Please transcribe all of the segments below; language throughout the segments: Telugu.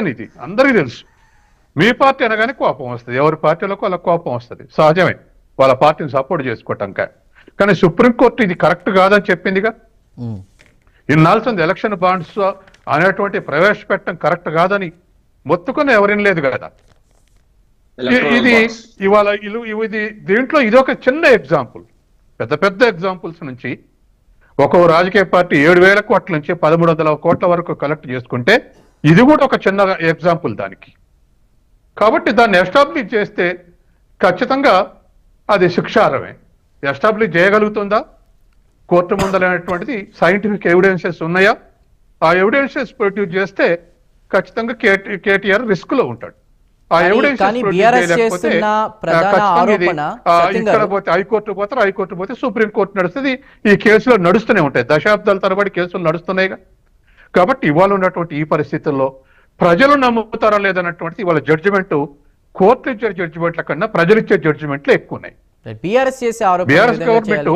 ఇది అందరికీ తెలుసు. మీ పార్టీ అనగానే కోపం వస్తుంది, ఎవరి పార్టీలకు వాళ్ళ కోపం వస్తుంది, సహజమే, వాళ్ళ పార్టీని సపోర్ట్ చేసుకోవటం. కానీ సుప్రీంకోర్టు ఇది కరెక్ట్ కాదని చెప్పిందిగా. ఇన్నాల్సింది ఎలక్షన్ బాండ్స్ అనేటువంటి ప్రవేశపెట్టడం కరెక్ట్ కాదని మొత్తుకుని ఎవరిని లేదు కదా. ఇది ఇవాళ ఇది దీంట్లో ఇదొక చిన్న ఎగ్జాంపుల్. పెద్ద పెద్ద ఎగ్జాంపుల్స్ నుంచి ఒక్కో రాజకీయ పార్టీ 7,000 కోట్ల నుంచి 1,300 కోట్ల వరకు కలెక్ట్ చేసుకుంటే ఇది కూడా ఒక చిన్న ఎగ్జాంపుల్ దానికి. కాబట్టి దాన్ని ఎస్టాబ్లిష్ చేస్తే ఖచ్చితంగా అది శిక్షార్హమే. ఎస్టాబ్లిష్ చేయగలుగుతుందా కోర్టు ముందలనేటువంటిది సైంటిఫిక్ ఎవిడెన్సెస్ ఉన్నాయా? ఆ ఎవిడెన్సెస్ ప్రొడ్యూస్ చేస్తే ఖచ్చితంగా కేటీఆర్ రిస్క్ లో ఉంటాడు. ఆ ఎవిడెన్సెస్ ఇక్కడ పోతే హైకోర్టు పోతారు, హైకోర్టు పోతే సుప్రీంకోర్టు నడుస్తుంది. ఈ కేసులో నడుస్తూనే ఉంటాయి, దశాబ్దాల తరబడి కేసులు నడుస్తున్నాయిగా. కాబట్టి ఇవాళ ఉన్నటువంటి ఈ పరిస్థితుల్లో ప్రజలు నమ్ముతారా లేదన్నటువంటి ఇవాళ జడ్జిమెంట్, కోర్టు ఇచ్చే జడ్జిమెంట్ల కన్నా ప్రజలు ఇచ్చే జడ్జిమెంట్లు ఎక్కువ ఉన్నాయి. బీఆర్ఎస్ చేసే బీఆర్ఎస్ గవర్నమెంట్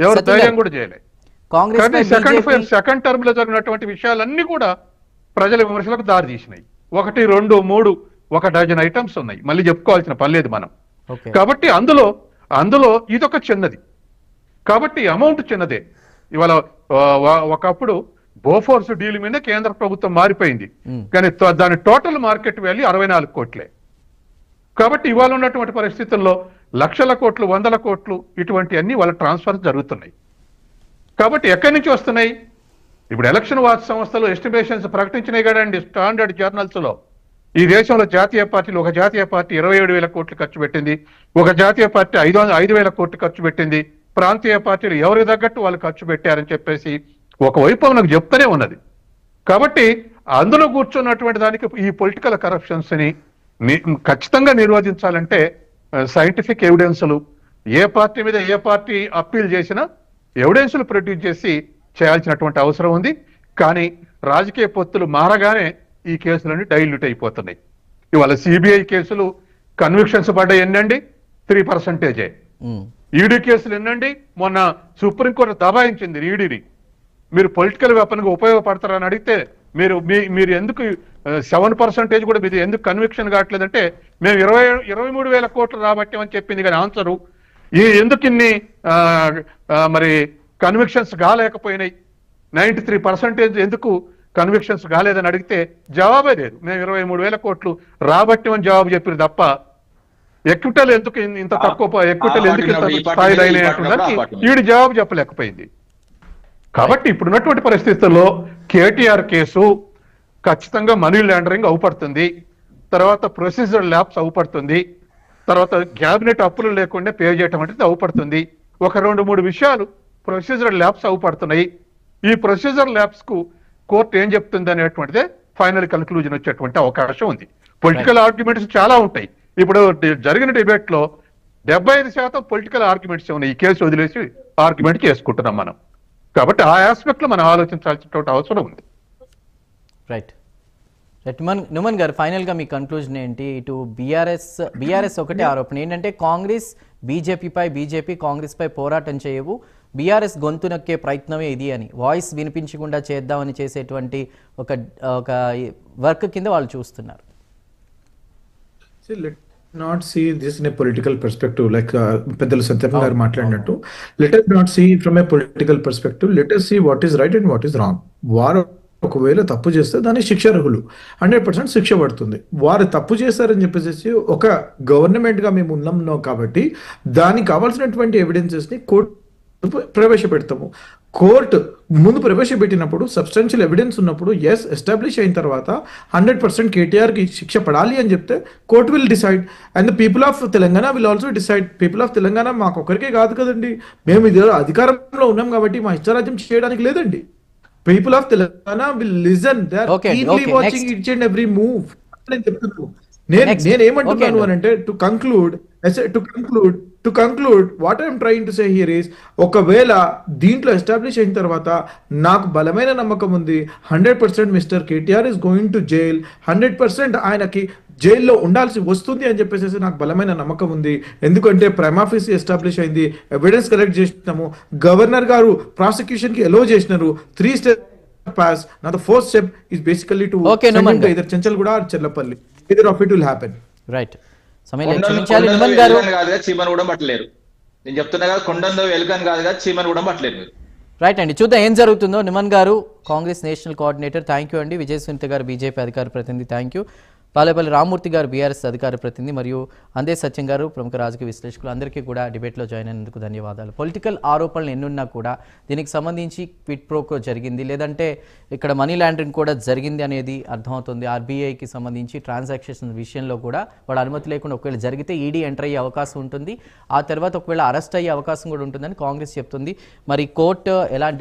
ఎవరు ధైర్యం కూడా చేయలేదు. సెకండ్ టర్మ్ లో జరిగినటువంటి విషయాలన్నీ కూడా ప్రజల విమర్శలకు దారి తీసినాయి. 1, 2, 3 1 డజన్ ఐటమ్స్ ఉన్నాయి, మళ్ళీ చెప్పుకోవాల్సిన పని లేదు మనం. కాబట్టి అందులో ఇదొక చిన్నది. కాబట్టి అమౌంట్ చిన్నదే. ఇవాళ ఒకప్పుడు బోఫోర్స్ డీల్ మీద కేంద్ర ప్రభుత్వం మారిపోయింది, కానీ దాని టోటల్ మార్కెట్ వాల్యూ 64 కోట్లే. కాబట్టి ఇవాళ ఉన్నటువంటి పరిస్థితుల్లో లక్షల కోట్లు, 100 కోట్లు ఇటువంటి అన్ని వాళ్ళ ట్రాన్స్ఫర్ జరుగుతున్నాయి. కాబట్టి ఎక్కడి నుంచి వస్తున్నాయి? ఇప్పుడు ఎలక్షన్ వాచ్ సంస్థలు ఎస్టిమేషన్స్ ప్రకటించినాయి కదండి స్టాండర్డ్ జర్నల్స్ లో. ఈ దేశంలో జాతీయ పార్టీలు, ఒక జాతీయ పార్టీ 27,000 కోట్లు ఖర్చు పెట్టింది, ఒక జాతీయ పార్టీ 5,000 కోట్లు ఖర్చు పెట్టింది, ప్రాంతీయ పార్టీలు ఎవరికి తగ్గట్టు వాళ్ళు ఖర్చు పెట్టారని చెప్పేసి ఒకవైపు మనకు చెప్తూనే ఉన్నది. కాబట్టి అందులో కూర్చున్నటువంటి దానికి ఈ పొలిటికల్ కరప్షన్స్ ని ఖచ్చితంగా నిరోధించాలంటే సైంటిఫిక్ ఎవిడెన్సులు, ఏ పార్టీ మీద ఏ పార్టీ అప్పీల్ చేసినా ఎవిడెన్సులు ప్రొడ్యూస్ చేసి చేయాల్సినటువంటి అవసరం ఉంది. కానీ రాజకీయ పొత్తులు మారగానే ఈ కేసులన్నీ డైల్యూట్ అయిపోతున్నాయి. ఇవాళ సిబిఐ కేసులు కన్విక్షన్స్ పడ్డాయి ఎన్నండి, 3%. ఈడీ కేసులు ఎన్నండి, మొన్న సుప్రీంకోర్టు దబాయించింది ఈడీని. మీరు పొలిటికల్ వెపన్ గా ఉపయోగపడతారని అడిగితే మీరు ఎందుకు 7% కూడా మీరు ఎందుకు కన్విక్షన్ కావట్లేదంటే మేము 23,000 కోట్లు రాబట్టామని చెప్పింది. కానీ ఆన్సరు ఎందుకు ఇన్ని మరి కన్విక్షన్స్ కాలేకపోయినాయి, 93% ఎందుకు కన్విక్షన్స్ కాలేదని అడిగితే జవాబే లేదు. మేము 23,000 కోట్లు రాబట్టామని జవాబు చెప్పారు తప్ప ఎక్విటల్ ఎందుకు ఇంత తక్కువ, ఎక్విటల్ ఎందుకు ఇంత స్థాయిలో అయినటువంటి ఈడి జవాబు చెప్పలేకపోయింది. కాబట్టి ఇప్పుడున్నటువంటి పరిస్థితుల్లో కేటీఆర్ కేసు ఖచ్చితంగా మనీ లాండరింగ్ అవుపడుతుంది, తర్వాత ప్రొసీజర్ ల్యాబ్స్ అవుపడుతుంది, తర్వాత క్యాబినెట్ అప్పులు లేకుండా పే చేయటం అనేది అవుపడుతుంది. 1, 2, 3 విషయాలు ప్రొసీజర్ ల్యాబ్స్ అవుపడుతున్నాయి. ఈ ప్రొసీజర్ ల్యాబ్స్ కు కోర్టు ఏం చెప్తుంది అనేటువంటిదే ఫైనల్ కన్క్లూజన్ వచ్చేటువంటి అవకాశం ఉంది. పొలిటికల్ ఆర్గ్యుమెంట్స్ చాలా ఉంటాయి. ఇప్పుడు జరిగిన డిబేట్ లో 75% పొలిటికల్ ఆర్గ్యుమెంట్స్ ఉన్నాయి. ఈ కేసు వదిలేసి ఆర్గ్యుమెంట్ చేసుకుంటున్నాం మనం. కాబట్టి ఆ ఆస్పెక్ట్ లో మనం ఆలోచించాల్సినటువంటి అవసరం ఉంది. రైట్. నుమన్ గారు, ఫైనల్ గా మీ కన్క్లూజన్ ఏంటి? ఇటు బీఆర్ఎస్ ఒకటే ఆరోపణ ఏంటంటే కాంగ్రెస్ బీజేపీ కాంగ్రెస్ పై పోరాటం చేయవు, బీఆర్ఎస్ గొంతు నొక్కే ప్రయత్నమే ఇది అని, వాయిస్ వినిపించకుండా చేద్దామని చేసేటువంటి ఒక వర్క్ కింద వాళ్ళు చూస్తున్నారు. Not see this in a political perspective, like Peddala Satyam garu maatladinattu. Let us not see from a political perspective. Let us see what is right and what is wrong. వారు ఒకవేళ తప్పు చేస్తే దాని శిక్షార్హులు, 100% శిక్ష పడుతుంది. వారు తప్పు చేస్తారని చెప్పేసి ఒక గవర్నమెంట్ గా మేము ఉన్నాం కాబట్టి దానికి కావాల్సినటువంటి ఎవిడెన్సెస్ ని కోర్టు ప్రవేశపెడతాము. కోర్టు ముందు ప్రవేశపెట్టినప్పుడు సబ్స్టాన్షియల్ ఎవిడెన్స్ ఉన్నప్పుడు ఎస్ ఎస్టాబ్లిష్ అయిన తర్వాత 100% కేటీఆర్ కి శిక్ష పడాలి అని చెప్తే court will decide and the people of Telangana will also decide. People of Telangana మాకొక్కరికే కాదు కదండి, మేము ఇది అధికారంలో ఉన్నాం కాబట్టి మా ఇష్టారాజ్యం చేయడానికి లేదండి. People of Telangana will listen, they are keenly watching each and every move. నేను చెప్తున్నాను నేనేమంటున్నాను అని అంటే to conclude what I'm trying to say here is, ఒకవేళ దీంట్లో ఎస్టాబ్లిష్ అయిన తర్వాత నాకు బలమైన నమ్మకం ఉంది 100% mister KTR is going to jail, 100% ఆయనకి జైల్లో ఉండాల్సి వస్తుంది అని చెప్పేసి నాకు బలమైన నమ్మకం ఉంది. ఎందుకంటే ప్రైమ్ ఆఫీస్ ఎస్టాబ్లిష్ అయింది, ఎవిడెన్స్ కలెక్ట్ చేసినాము, గవర్నర్ గారు ప్రాసిక్యూషన్ కి ఎలో చేసినారు, 3 step pass. Now the fourth step is basically to send him to either Chenchalguda or Chellapalli. Either of it will happen. Right. సమయం క్షమించాలి నిమన్ గారు. కాదుగా చీమను కూడా పట్టలేరు. నేను చెప్తున్నా కదా, కొండంలో ఎలుకని కాదుగా చీమను కూడా పట్టలేరు. రైట్ అండి, చూద్దాం ఏం జరుగుతుందో. నిమన్ గారు Congress national coordinator, thank you అండి. విజయ్ సునీత గారు బీజేపీ అధికార ప్రతినిధి, థ్యాంక్ యూ. పాలేపల్లి రామ్మూర్తి గారు బీఆర్ఎస్ అధికార ప్రతినిధి, మరియు అందే సత్యం గారు ప్రముఖ రాజకీయ విశ్లేషకులు, అందరికీ కూడా డిబేట్లో జాయిన్ అయినందుకు ధన్యవాదాలు. పొలిటికల్ ఆరోపణలు ఎన్నున్నా కూడా దీనికి సంబంధించి క్విట్ ప్రోకో జరిగింది, లేదంటే ఇక్కడ మనీ లాండరింగ్ కూడా జరిగింది అనేది అర్థమవుతుంది. ఆర్బీఐకి సంబంధించి ట్రాన్సాక్షన్ విషయంలో కూడా వాడు అనుమతి లేకుండా ఒకవేళ జరిగితే ఈడీ ఎంటర్ అయ్యే అవకాశం ఉంటుంది, ఆ తర్వాత ఒకవేళ అరెస్ట్ అయ్యే అవకాశం కూడా ఉంటుందని కాంగ్రెస్ చెప్తుంది. మరి కోర్టు ఎలాంటి